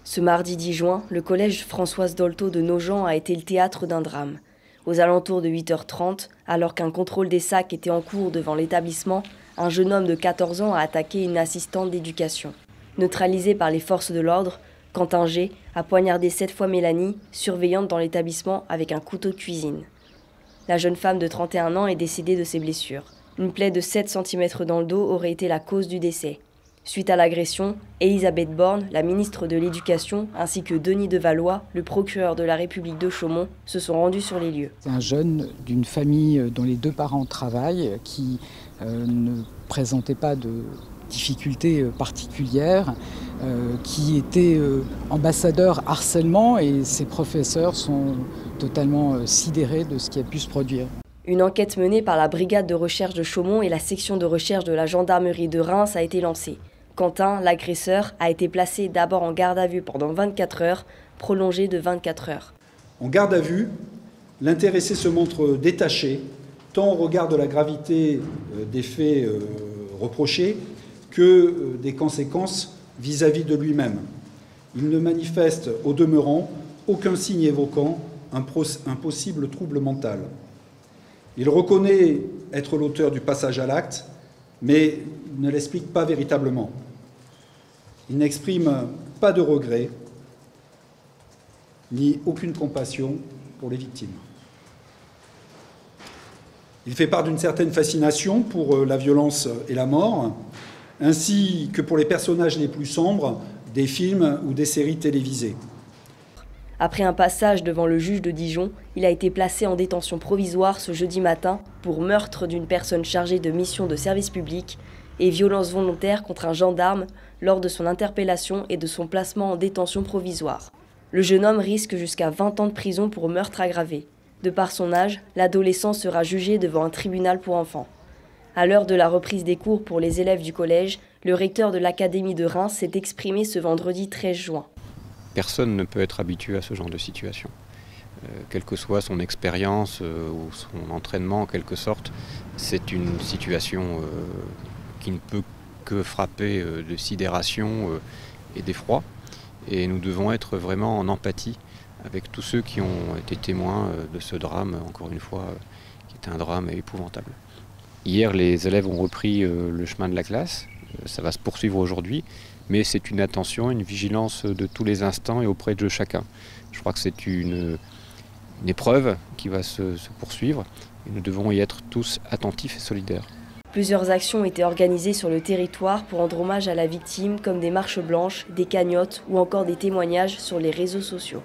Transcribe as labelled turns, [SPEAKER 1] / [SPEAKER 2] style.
[SPEAKER 1] Ce mardi 10 juin, le collège Françoise Dolto de Nogent a été le théâtre d'un drame. Aux alentours de 8h30, alors qu'un contrôle des sacs était en cours devant l'établissement, un jeune homme de 14 ans a attaqué une assistante d'éducation. Neutralisé par les forces de l'ordre, Quentin G a poignardé 7 fois Mélanie, surveillante dans l'établissement, avec un couteau de cuisine. La jeune femme de 31 ans est décédée de ses blessures. Une plaie de 7 cm dans le dos aurait été la cause du décès. Suite à l'agression, Élisabeth Borne, la ministre de l'Éducation, ainsi que Denis Devallois, le procureur de la République de Chaumont, se sont rendus sur les lieux.
[SPEAKER 2] C'est un jeune d'une famille dont les deux parents travaillent, qui ne présentait pas de difficultés particulières, qui était ambassadeur harcèlement, et ses professeurs sont totalement sidérés de ce qui a pu se produire.
[SPEAKER 1] Une enquête menée par la brigade de recherche de Chaumont et la section de recherche de la gendarmerie de Reims a été lancée. Quentin, l'agresseur, a été placé d'abord en garde à vue pendant 24 heures, prolongé de 24 heures.
[SPEAKER 3] En garde à vue, l'intéressé se montre détaché, tant au regard de la gravité des faits reprochés que des conséquences vis-à-vis de lui-même. Il ne manifeste au demeurant aucun signe évoquant un possible trouble mental. Il reconnaît être l'auteur du passage à l'acte, mais ne l'explique pas véritablement. Il n'exprime pas de regret, ni aucune compassion pour les victimes. Il fait part d'une certaine fascination pour la violence et la mort, ainsi que pour les personnages les plus sombres des films ou des séries télévisées.
[SPEAKER 1] Après un passage devant le juge de Dijon, il a été placé en détention provisoire ce jeudi matin pour meurtre d'une personne chargée de mission de service public et violence volontaire contre un gendarme lors de son interpellation et de son placement en détention provisoire. Le jeune homme risque jusqu'à 20 ans de prison pour meurtre aggravé. De par son âge, l'adolescent sera jugé devant un tribunal pour enfants. À l'heure de la reprise des cours pour les élèves du collège, le recteur de l'Académie de Reims s'est exprimé ce vendredi 13 juin.
[SPEAKER 4] Personne ne peut être habitué à ce genre de situation. Quelle que soit son expérience ou son entraînement en quelque sorte, c'est une situation qui ne peut que frapper de sidération et d'effroi. Et nous devons être vraiment en empathie avec tous ceux qui ont été témoins de ce drame, encore une fois, qui est un drame épouvantable. Hier, les élèves ont repris le chemin de la classe. Ça va se poursuivre aujourd'hui, mais c'est une attention, une vigilance de tous les instants et auprès de chacun. Je crois que c'est une épreuve qui va se poursuivre et nous devons y être tous attentifs et solidaires.
[SPEAKER 1] Plusieurs actions ont été organisées sur le territoire pour rendre hommage à la victime, comme des marches blanches, des cagnottes ou encore des témoignages sur les réseaux sociaux.